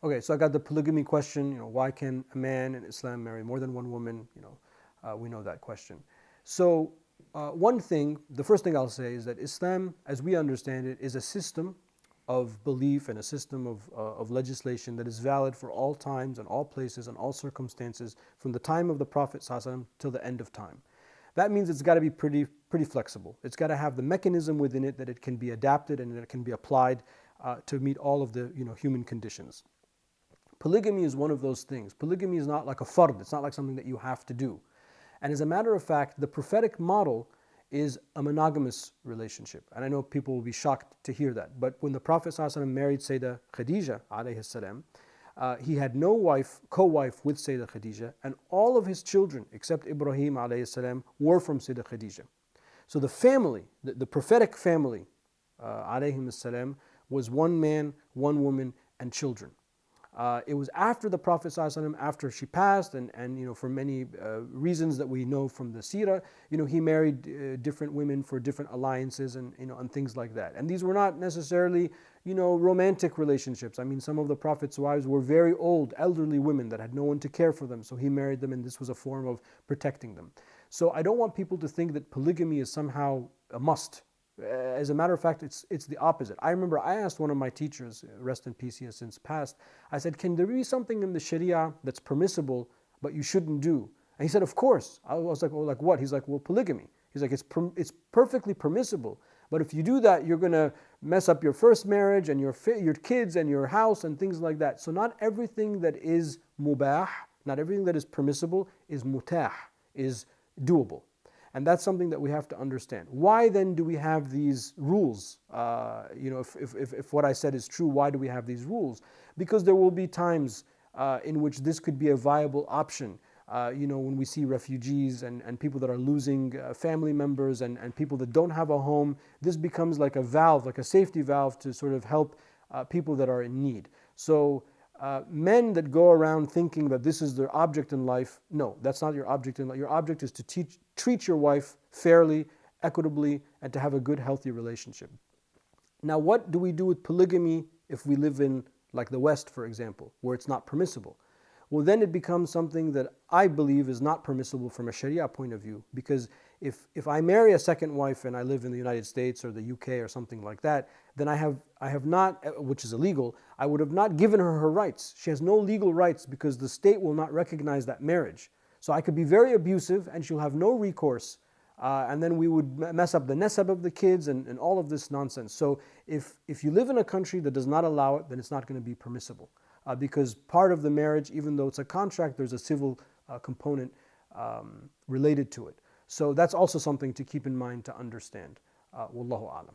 Okay, so I got the polygamy question. Why can a man in Islam marry more than one woman? We know that question. So, the first thing I'll say is that Islam, as we understand it, is a system of belief and a system of legislation that is valid for all times and all places and all circumstances from the time of the Prophet ﷺ till the end of time. That means it's got to be pretty flexible. It's got to have the mechanism within it that it can be adapted and that it can be applied to meet all of the human conditions. Polygamy is one of those things. Polygamy is not like a fard. It's not like something that you have to do. And as a matter of fact, the prophetic model is a monogamous relationship. And I know people will be shocked to hear that. But when the Prophet ﷺ married Sayyidah Khadija alayhi salam, he had no co-wife with Sayyidah Khadija, and all of his children, except Ibrahim alayhi salam, were from Sayyidah Khadija. So the family, the prophetic family, alayhim salam, was one man, one woman, and children. It was after the Prophet ﷺ, after she passed, and for many reasons that we know from the seerah, he married different women for different alliances and things like that. And these were not necessarily romantic relationships. I mean, some of the Prophet's wives were very old, elderly women that had no one to care for them, so he married them, and this was a form of protecting them. So I don't want people to think that polygamy is somehow a must. As a matter of fact, it's the opposite. I remember I asked one of my teachers, rest in peace, he has since passed, I said, can there be something in the Sharia that's permissible but you shouldn't do? And he said, of course. I was like, well, like what? He's like, well, polygamy. He's like, it's perfectly permissible, but if you do that, you're going to mess up your first marriage and your kids and your house and things like that. So not everything that is mubah, not everything that is permissible is mutah, is doable. And that's something that we have to understand. Why then do we have these rules? If what I said is true, why do we have these rules? Because there will be times in which this could be a viable option. When we see refugees and people that are losing family members and people that don't have a home, this becomes like a valve, like a safety valve to sort of help people that are in need. So men that go around thinking that this is their object in life, no, that's not your object in life. Your object is to treat your wife fairly, equitably, and to have a good, healthy relationship. Now, what do we do with polygamy if we live in, like the West, for example, where it's not permissible? Well, then it becomes something that I believe is not permissible from a Sharia point of view, because if I marry a second wife and I live in the United States or the UK or something like that, then I have not, which is illegal, I would have not given her rights. She has no legal rights because the state will not recognize that marriage. So I could be very abusive and she'll have no recourse. And then we would mess up the nasab of the kids and all of this nonsense. So if you live in a country that does not allow it, then it's not going to be permissible. Because part of the marriage, even though it's a contract, there's a civil component related to it. So that's also something to keep in mind, to understand. Wallahu a'lam.